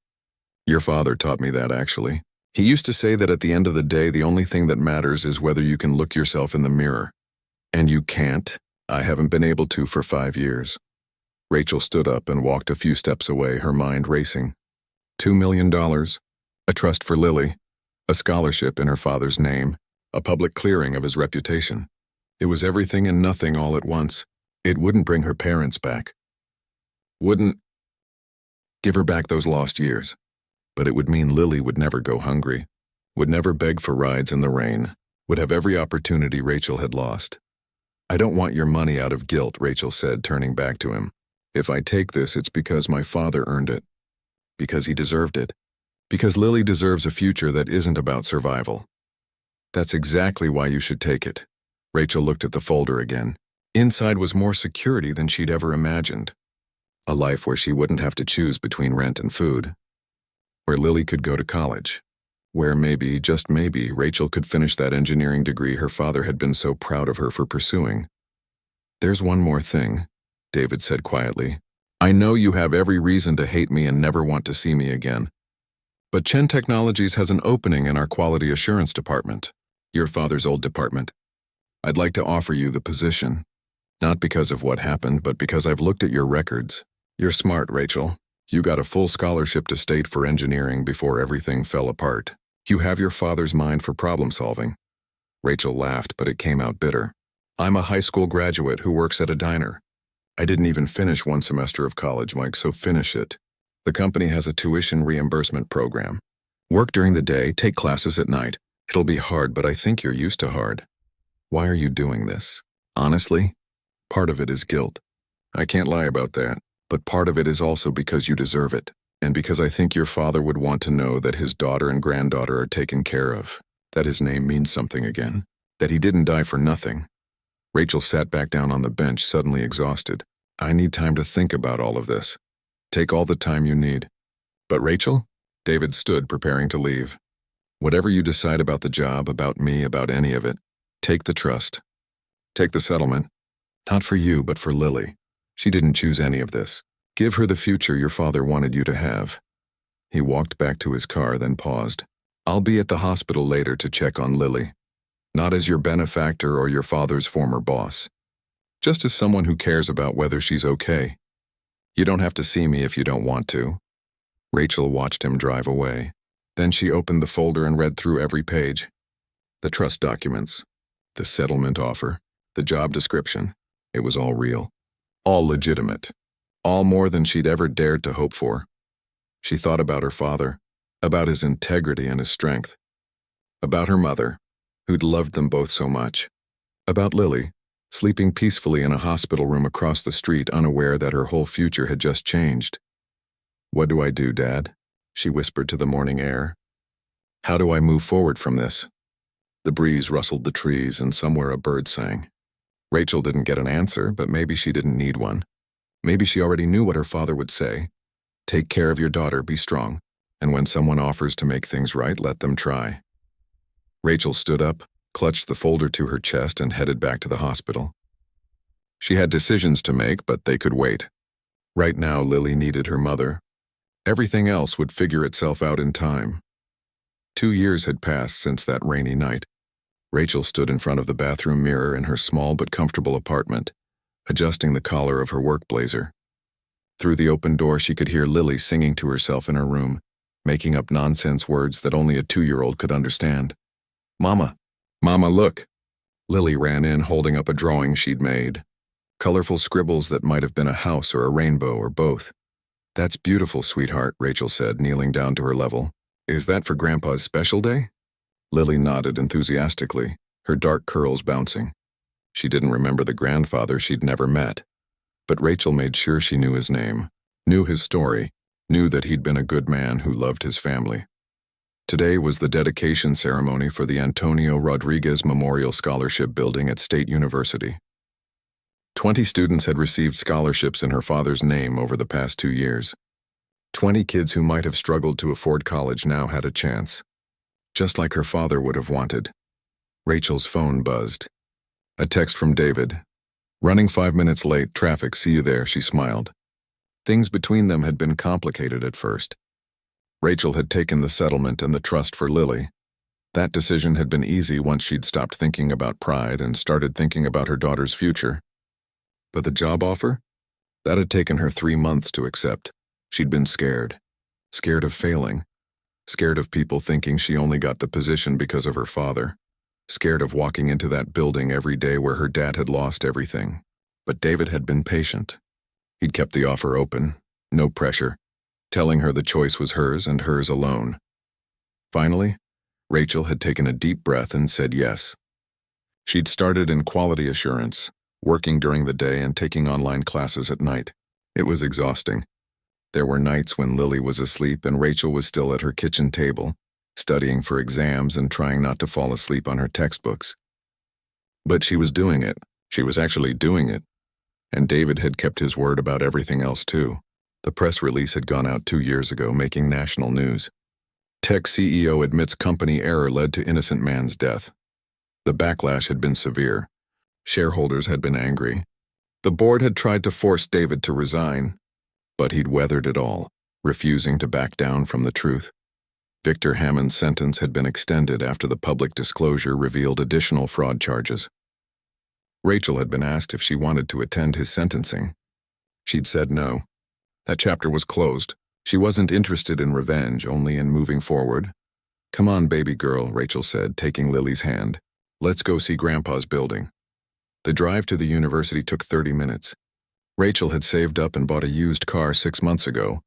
A: Your father taught me that, actually. He used to say that at the end of the day, the only thing that matters is whether you can look yourself in the mirror. And you can't. I haven't been able to for 5 years. Rachel stood up and walked a few steps away, her mind racing. $2 million, a trust for Lily, a scholarship in her father's name, a public clearing of his reputation. It was everything and nothing all at once. It wouldn't bring her parents back. Wouldn't give her back those lost years. But it would mean Lily would never go hungry, would never beg for rides in the rain, would have every opportunity Rachel had lost. I don't want your money out of guilt, Rachel said, turning back to him. If I take this, it's because my father earned it. Because he deserved it. Because Lily deserves a future that isn't about survival. That's exactly why you should take it. Rachel looked at the folder again. Inside was more security than she'd ever imagined. A life where she wouldn't have to choose between rent and food. Where Lily could go to college. Where maybe, just maybe, Rachel could finish that engineering degree her father had been so proud of her for pursuing. "There's one more thing," David said quietly. "I know you have every reason to hate me and never want to see me again. But Chen Technologies has an opening in our quality assurance department, your father's old department. I'd like to offer you the position. Not because of what happened, but because I've looked at your records. You're smart, Rachel. You got a full scholarship to state for engineering before everything fell apart. You have your father's mind for problem solving." Rachel laughed, but it came out bitter. "I'm a high school graduate who works at a diner. I didn't even finish one semester of college, Mike, so finish it. The company has a tuition reimbursement program. Work during the day, take classes at night. It'll be hard, but I think you're used to hard. Why are you doing this? Honestly, part of it is guilt. I can't lie about that, but part of it is also because you deserve it, and because I think your father would want to know that his daughter and granddaughter are taken care of, that his name means something again, that he didn't die for nothing." Rachel sat back down on the bench, suddenly exhausted. "I need time to think about all of this. Take all the time you need." "But Rachel?" David stood, preparing to leave. "Whatever you decide about the job, about me, about any of it, take the trust. Take the settlement. Not for you, but for Lily. She didn't choose any of this. Give her the future your father wanted you to have." He walked back to his car, then paused. "I'll be at the hospital later to check on Lily. Not as your benefactor or your father's former boss. Just as someone who cares about whether she's okay. You don't have to see me if you don't want to." Rachel watched him drive away. Then she opened the folder and read through every page. The trust documents, the settlement offer, the job description. It was all real. All legitimate. All more than she'd ever dared to hope for. She thought about her father, about his integrity and his strength. About her mother, who'd loved them both so much. About Lily, sleeping peacefully in a hospital room across the street, unaware that her whole future had just changed. "What do I do, Dad?" she whispered to the morning air. "How do I move forward from this?" The breeze rustled the trees, and somewhere a bird sang. Rachel didn't get an answer, but maybe she didn't need one. Maybe she already knew what her father would say. Take care of your daughter, be strong, and when someone offers to make things right, let them try. Rachel stood up, clutched the folder to her chest, and headed back to the hospital. She had decisions to make, but they could wait. Right now, Lily needed her mother. Everything else would figure itself out in time. 2 years had passed since that rainy night. Rachel stood in front of the bathroom mirror in her small but comfortable apartment, adjusting the collar of her work blazer. Through the open door, she could hear Lily singing to herself in her room, making up nonsense words that only a 2-year-old could understand. "Mama, Mama, look." Lily ran in, holding up a drawing she'd made. Colorful scribbles that might have been a house or a rainbow or both. "That's beautiful, sweetheart," Rachel said, kneeling down to her level. "Is that for Grandpa's special day?" Lily nodded enthusiastically, her dark curls bouncing. She didn't remember the grandfather she'd never met. But Rachel made sure she knew his name, knew his story, knew that he'd been a good man who loved his family. Today was the dedication ceremony for the Antonio Rodriguez Memorial Scholarship Building at State University. 20 students had received scholarships in her father's name over the past 2 years. 20 kids who might have struggled to afford college now had a chance. Just like her father would have wanted. Rachel's phone buzzed. A text from David. "Running 5 minutes late, traffic, see you there," she smiled. Things between them had been complicated at first. Rachel had taken the settlement and the trust for Lily. That decision had been easy once she'd stopped thinking about pride and started thinking about her daughter's future. But the job offer? That had taken her 3 months to accept. She'd been scared. Scared of failing. Scared of people thinking she only got the position because of her father. Scared of walking into that building every day where her dad had lost everything. But David had been patient. He'd kept the offer open, no pressure, telling her the choice was hers and hers alone. Finally, Rachel had taken a deep breath and said yes. She'd started in quality assurance, working during the day and taking online classes at night. It was exhausting. There were nights when Lily was asleep and Rachel was still at her kitchen table, studying for exams and trying not to fall asleep on her textbooks. But she was doing it. She was actually doing it. And David had kept his word about everything else too. The press release had gone out 2 years ago, making national news. Tech CEO admits company error led to innocent man's death. The backlash had been severe. Shareholders had been angry. The board had tried to force David to resign, but he'd weathered it all, refusing to back down from the truth. Victor Hammond's sentence had been extended after the public disclosure revealed additional fraud charges. Rachel had been asked if she wanted to attend his sentencing. She'd said no. That chapter was closed. She wasn't interested in revenge, only in moving forward. "Come on, baby girl," Rachel said, taking Lily's hand. "Let's go see Grandpa's building." The drive to the university took 30 minutes. Rachel had saved up and bought a used car 6 months ago.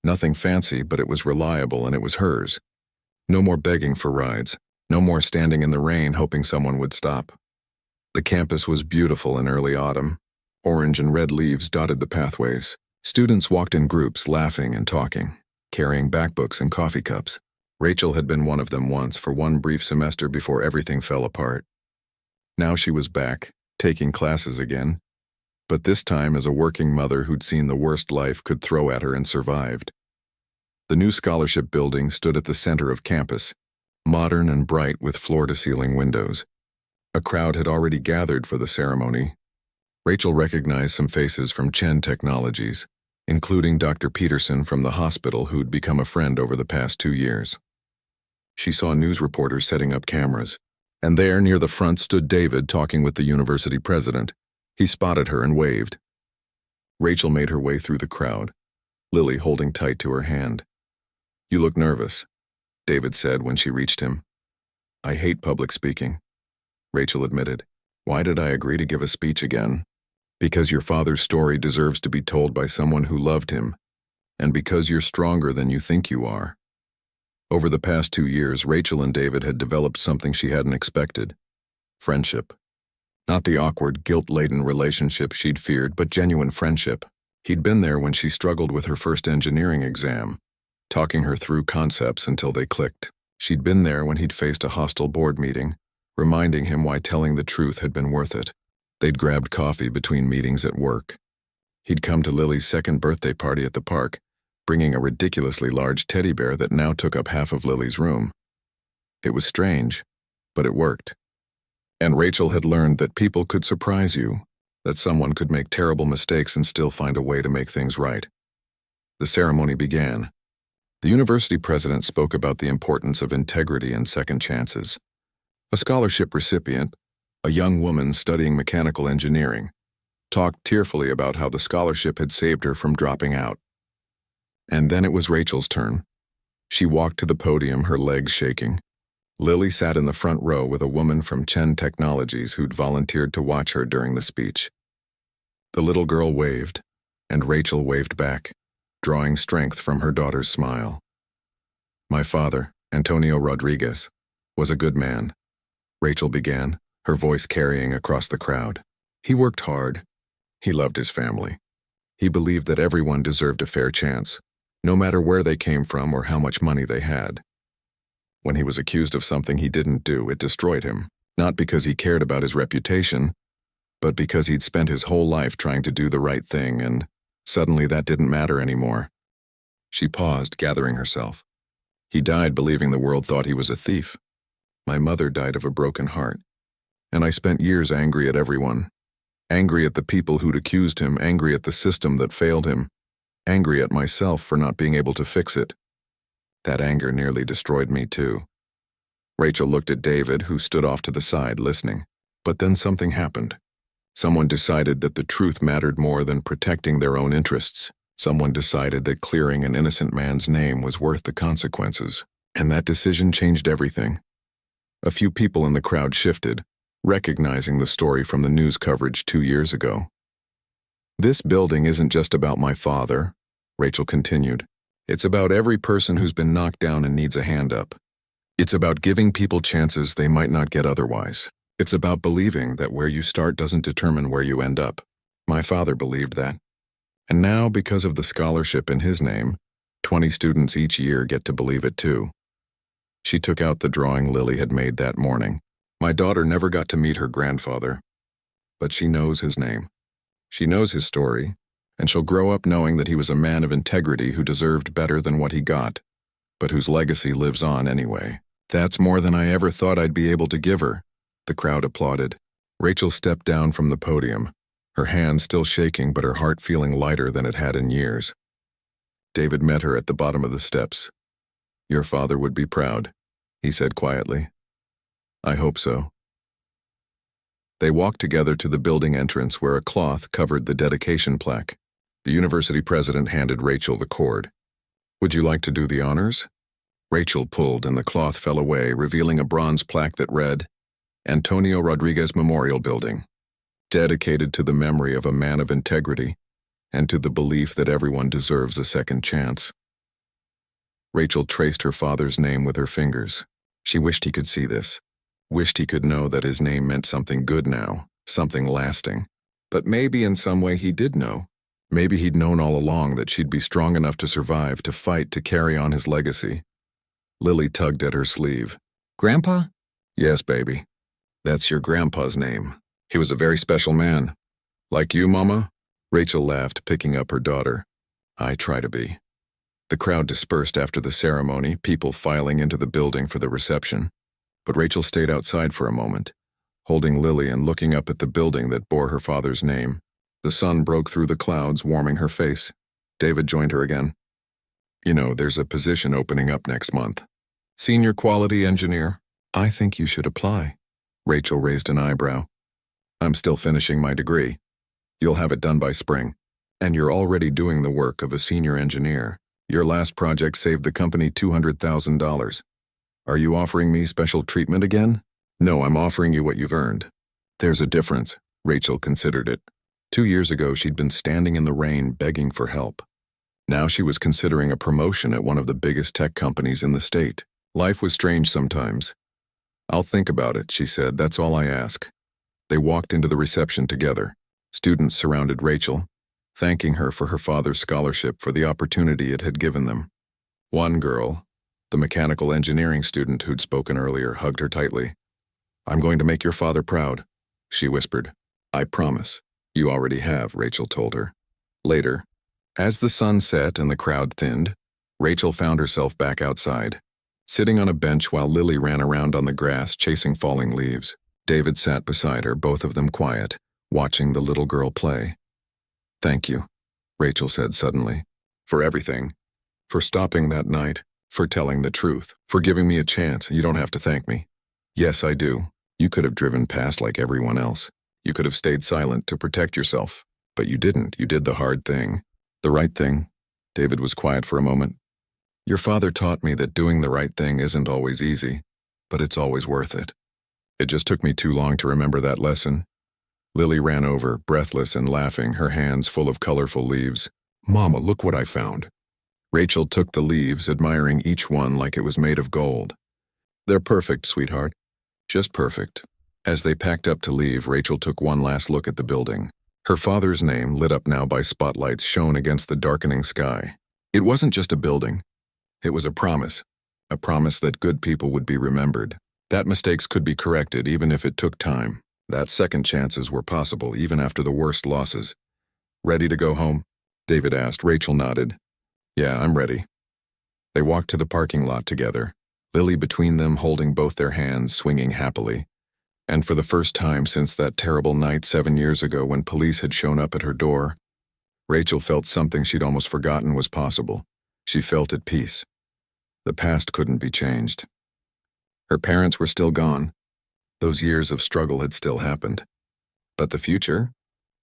A: Nothing fancy, but it was reliable and it was hers. No more begging for rides. No more standing in the rain hoping someone would stop. The campus was beautiful in early autumn. Orange and red leaves dotted the pathways. Students walked in groups, laughing and talking, carrying backbooks and coffee cups. Rachel had been one of them once for one brief semester before everything fell apart. Now she was back, taking classes again, but this time as a working mother who'd seen the worst life could throw at her and survived. The new scholarship building stood at the center of campus, modern and bright with floor-to-ceiling windows. A crowd had already gathered for the ceremony. Rachel recognized some faces from Chen Technologies, including Dr. Peterson from the hospital who'd become a friend over the past 2 years. She saw news reporters setting up cameras, and there near the front stood David talking with the university president. He spotted her and waved. Rachel made her way through the crowd, Lily holding tight to her hand. "You look nervous," David said when she reached him. "I hate public speaking," Rachel admitted. "Why did I agree to give a speech again?" "Because your father's story deserves to be told by someone who loved him, and because you're stronger than you think you are." Over the past 2 years, Rachel and David had developed something she hadn't expected: friendship. Not the awkward, guilt-laden relationship she'd feared, but genuine friendship. He'd been there when she struggled with her first engineering exam, talking her through concepts until they clicked. She'd been there when he'd faced a hostile board meeting, reminding him why telling the truth had been worth it. They'd grabbed coffee between meetings at work. He'd come to Lily's second birthday party at the park, bringing a ridiculously large teddy bear that now took up half of Lily's room. It was strange, but it worked. And Rachel had learned that people could surprise you, that someone could make terrible mistakes and still find a way to make things right. The ceremony began. The university president spoke about the importance of integrity and second chances. A scholarship recipient, a young woman studying mechanical engineering, talked tearfully about how the scholarship had saved her from dropping out. And then it was Rachel's turn. She walked to the podium, her legs shaking. Lily sat in the front row with a woman from Chen Technologies who'd volunteered to watch her during the speech. The little girl waved, and Rachel waved back, drawing strength from her daughter's smile. "My father, Antonio Rodriguez, was a good man," Rachel began, her voice carrying across the crowd. "He worked hard. He loved his family. He believed that everyone deserved a fair chance, no matter where they came from or how much money they had. When he was accused of something he didn't do, it destroyed him, not because he cared about his reputation, but because he'd spent his whole life trying to do the right thing, and suddenly that didn't matter anymore." She paused, gathering herself. "He died believing the world thought he was a thief. My mother died of a broken heart, and I spent years angry at everyone. Angry at the people who'd accused him, angry at the system that failed him, angry at myself for not being able to fix it. That anger nearly destroyed me too." Rachel looked at David, who stood off to the side, listening. But then something happened. Someone decided that the truth mattered more than protecting their own interests. Someone decided that clearing an innocent man's name was worth the consequences, and that decision changed everything. A few people in the crowd shifted, recognizing the story from the news coverage 2 years ago. "This building isn't just about my father," Rachel continued. "It's about every person who's been knocked down and needs a hand up. It's about giving people chances they might not get otherwise. It's about believing that where you start doesn't determine where you end up. My father believed that. And now, because of the scholarship in his name, 20 students each year get to believe it too." She took out the drawing Lily had made that morning. "My daughter never got to meet her grandfather, but she knows his name. She knows his story, and she'll grow up knowing that he was a man of integrity who deserved better than what he got, but whose legacy lives on anyway. That's more than I ever thought I'd be able to give her." The crowd applauded. Rachel stepped down from the podium, her hand still shaking but her heart feeling lighter than it had in years. David met her at the bottom of the steps. "Your father would be proud," he said quietly. "I hope so." They walked together to the building entrance where a cloth covered the dedication plaque. The university president handed Rachel the cord. "Would you like to do the honors?" Rachel pulled and the cloth fell away, revealing a bronze plaque that read, "Antonio Rodriguez Memorial Building, dedicated to the memory of a man of integrity and to the belief that everyone deserves a second chance." Rachel traced her father's name with her fingers. She wished he could see this, wished he could know that his name meant something good now, something lasting. But maybe in some way he did know. Maybe he'd known all along that she'd be strong enough to survive, to fight, to carry on his legacy. Lily tugged at her sleeve.
B: Grandpa?
A: "Yes, baby. That's your grandpa's name. He was a very special man. Like you, Mama?" Rachel laughed, picking up her daughter. "I try to be." The crowd dispersed after the ceremony, people filing into the building for the reception. But Rachel stayed outside for a moment, holding Lily and looking up at the building that bore her father's name. The sun broke through the clouds, warming her face. David joined her again. "You know, there's a position opening up next month. Senior quality engineer. I think you should apply." Rachel raised an eyebrow. "I'm still finishing my degree. You'll have it done by spring. And you're already doing the work of a senior engineer. Your last project saved the company $200,000. Are you offering me special treatment again?" "No, I'm offering you what you've earned." "There's a difference." Rachel considered it. 2 years ago, she'd been standing in the rain begging for help. Now she was considering a promotion at one of the biggest tech companies in the state. Life was strange sometimes. "I'll think about it," she said. "That's all I ask." They walked into the reception together. Students surrounded Rachel, thanking her for her father's scholarship, for the opportunity it had given them. One girl, the mechanical engineering student who'd spoken earlier, hugged her tightly. "I'm going to make your father proud," she whispered. "I promise." "You already have," Rachel told her. Later, as the sun set and the crowd thinned, Rachel found herself back outside, sitting on a bench while Lily ran around on the grass chasing falling leaves. David sat beside her, both of them quiet, watching the little girl play. "Thank you," Rachel said suddenly, "for everything. For stopping that night, for telling the truth, for giving me a chance. You don't have to thank me." "Yes, I do. You could have driven past like everyone else. You could have stayed silent to protect yourself. But you didn't. You did the hard thing. The right thing." David was quiet for a moment. "Your father taught me that doing the right thing isn't always easy, but it's always worth it. It just took me too long to remember that lesson." Lily ran over, breathless and laughing, her hands full of colorful leaves. "Mama, look what I found." Rachel took the leaves, admiring each one like it was made of gold. "They're perfect, sweetheart. Just perfect." As they packed up to leave, Rachel took one last look at the building. Her father's name, lit up now by spotlights, shone against the darkening sky. It wasn't just a building. It was a promise that good people would be remembered, that mistakes could be corrected even if it took time, that second chances were possible even after the worst losses. "Ready to go home?" David asked. Rachel nodded. "Yeah, I'm ready." They walked to the parking lot together, Lily between them holding both their hands, swinging happily. And for the first time since that terrible night 7 years ago when police had shown up at her door, Rachel felt something she'd almost forgotten was possible. She felt at peace. The past couldn't be changed. Her parents were still gone. Those years of struggle had still happened. But the future?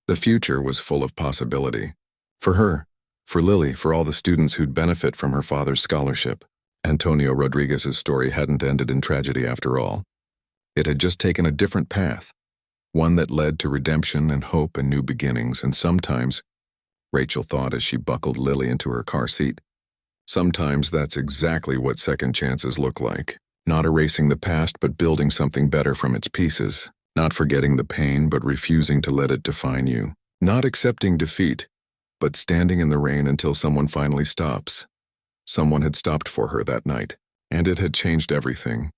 A: The future was full of possibility. For her, for Lily, for all the students who'd benefit from her father's scholarship. Antonio Rodriguez's story hadn't ended in tragedy after all. It had just taken a different path, one that led to redemption and hope and new beginnings, and sometimes, Rachel thought as she buckled Lily into her car seat, sometimes that's exactly what second chances look like. Not erasing the past but building something better from its pieces, not forgetting the pain but refusing to let it define you, not accepting defeat, but standing in the rain until someone finally stops. Someone had stopped for her that night, and it had changed everything.